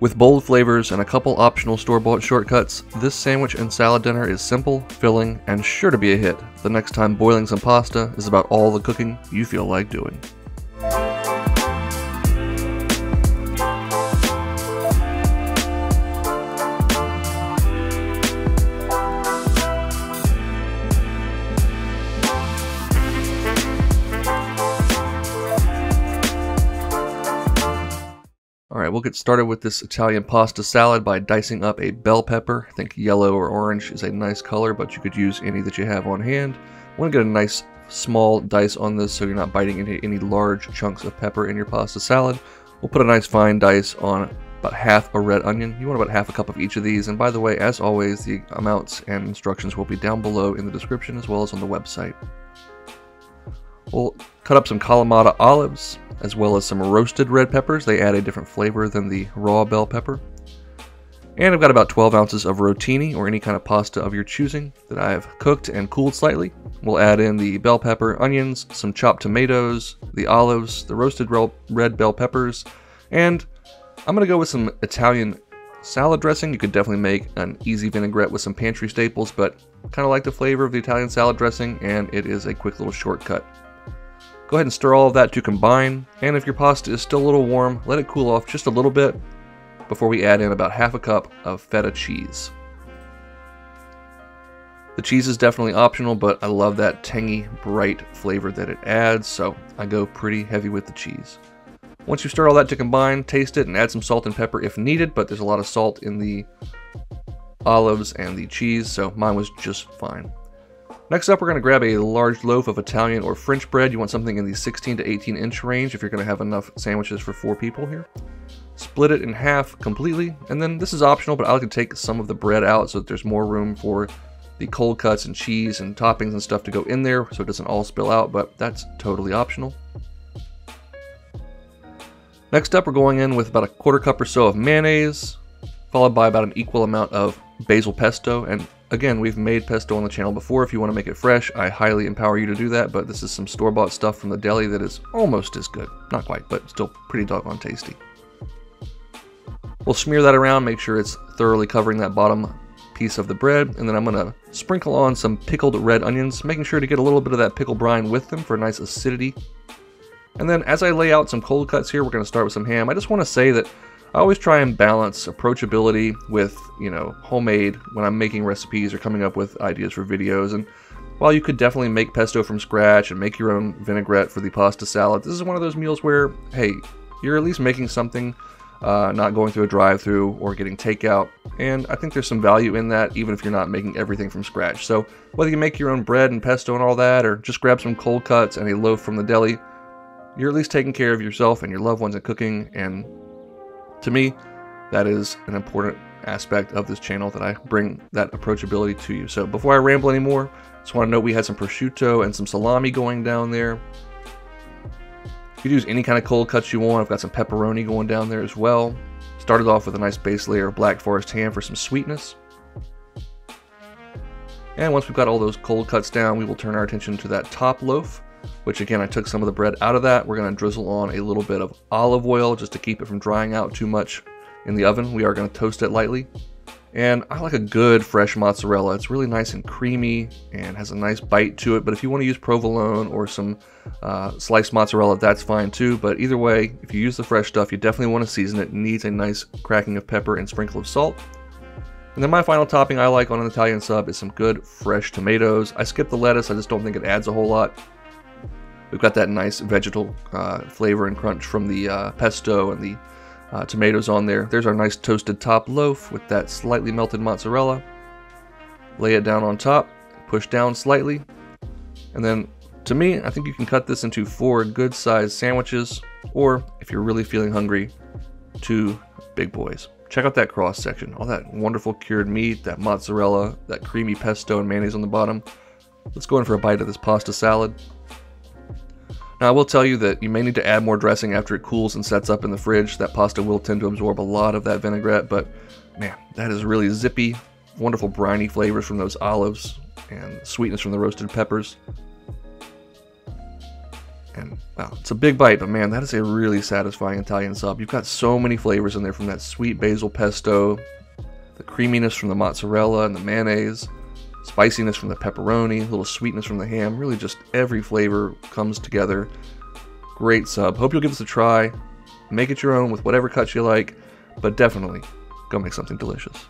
With bold flavors and a couple optional store-bought shortcuts, this sandwich and salad dinner is simple, filling, and sure to be a hit the next time boiling some pasta is about all the cooking you feel like doing. Alright, we'll get started with this Italian pasta salad by dicing up a bell pepper. I think yellow or orange is a nice color, but you could use any that you have on hand. I want to get a nice small dice on this so you're not biting into any large chunks of pepper in your pasta salad. We'll put a nice fine dice on about half a red onion. You want about half a cup of each of these, and by the way, as always, the amounts and instructions will be down below in the description as well as on the website. We'll cut up some Kalamata olives, as well as some roasted red peppers. They add a different flavor than the raw bell pepper. And I've got about 12 ounces of rotini, or any kind of pasta of your choosing, that I have cooked and cooled slightly. We'll add in the bell pepper, onions, some chopped tomatoes, the olives, the roasted red bell peppers, and I'm going to go with some Italian salad dressing. You could definitely make an easy vinaigrette with some pantry staples, but kind of like the flavor of the Italian salad dressing, and it is a quick little shortcut. Go ahead and stir all of that to combine, and if your pasta is still a little warm, let it cool off just a little bit before we add in about half a cup of feta cheese. The cheese is definitely optional, but I love that tangy, bright flavor that it adds, so I go pretty heavy with the cheese. Once you stir all that to combine, taste it and add some salt and pepper if needed, but there's a lot of salt in the olives and the cheese, so mine was just fine. Next up, we're going to grab a large loaf of Italian or French bread. You want something in the 16 to 18 inch range if you're going to have enough sandwiches for 4 people here. Split it in half completely, and then this is optional, but I like to take some of the bread out so that there's more room for the cold cuts and cheese and toppings and stuff to go in there so it doesn't all spill out, but that's totally optional. Next up, we're going in with about a 1/4 cup or so of mayonnaise, followed by about an equal amount of basil pesto. And again, we've made pesto on the channel before. If you want to make it fresh, I highly empower you to do that, but this is some store-bought stuff from the deli that is almost as good. Not quite, but still pretty doggone tasty. We'll smear that around, make sure it's thoroughly covering that bottom piece of the bread, and then I'm going to sprinkle on some pickled red onions, making sure to get a little bit of that pickle brine with them for a nice acidity. And then as I lay out some cold cuts here, we're going to start with some ham. I just want to say that I always try and balance approachability with, homemade when I'm making recipes or coming up with ideas for videos. And while you could definitely make pesto from scratch and make your own vinaigrette for the pasta salad, this is one of those meals where, hey, you're at least making something, not going through a drive-thru or getting takeout. And I think there's some value in that, even if you're not making everything from scratch. So whether you make your own bread and pesto and all that, or just grab some cold cuts and a loaf from the deli, you're at least taking care of yourself and your loved ones in cooking. And to me, that is an important aspect of this channel, that I bring that approachability to you. So before I ramble anymore, just want to note we had some prosciutto and some salami going down there. You could use any kind of cold cuts you want. I've got some pepperoni going down there as well. Started off with a nice base layer of black forest ham for some sweetness. And once we've got all those cold cuts down, we will turn our attention to that top loaf, which again, I took some of the bread out of that. We're going to drizzle on a little bit of olive oil just to keep it from drying out too much in the oven. We are going to toast it lightly. And I like a good fresh mozzarella. It's really nice and creamy and has a nice bite to it. But if you want to use provolone or some sliced mozzarella, that's fine too. But either way, if you use the fresh stuff, you definitely want to season it. It needs a nice cracking of pepper and sprinkle of salt. And then my final topping I like on an Italian sub is some good fresh tomatoes. I skipped the lettuce. I just don't think it adds a whole lot. We've got that nice vegetal flavor and crunch from the pesto and the tomatoes on there. There's our nice toasted top loaf with that slightly melted mozzarella. Lay it down on top, push down slightly, and then to me, I think you can cut this into 4 good sized sandwiches, or if you're really feeling hungry, 2 big boys. Check out that cross section, all that wonderful cured meat, that mozzarella, that creamy pesto and mayonnaise on the bottom. Let's go in for a bite of this pasta salad. Now I will tell you that you may need to add more dressing after it cools and sets up in the fridge. That pasta will tend to absorb a lot of that vinaigrette, but man, that is really zippy. Wonderful briny flavors from those olives and sweetness from the roasted peppers. And wow, it's a big bite, but man, that is a really satisfying Italian sub. You've got so many flavors in there, from that sweet basil pesto, the creaminess from the mozzarella and the mayonnaise, spiciness from the pepperoni, a little sweetness from the ham. Really just every flavor comes together. Great sub. Hope you'll give this a try. Make it your own with whatever cuts you like, but definitely go make something delicious.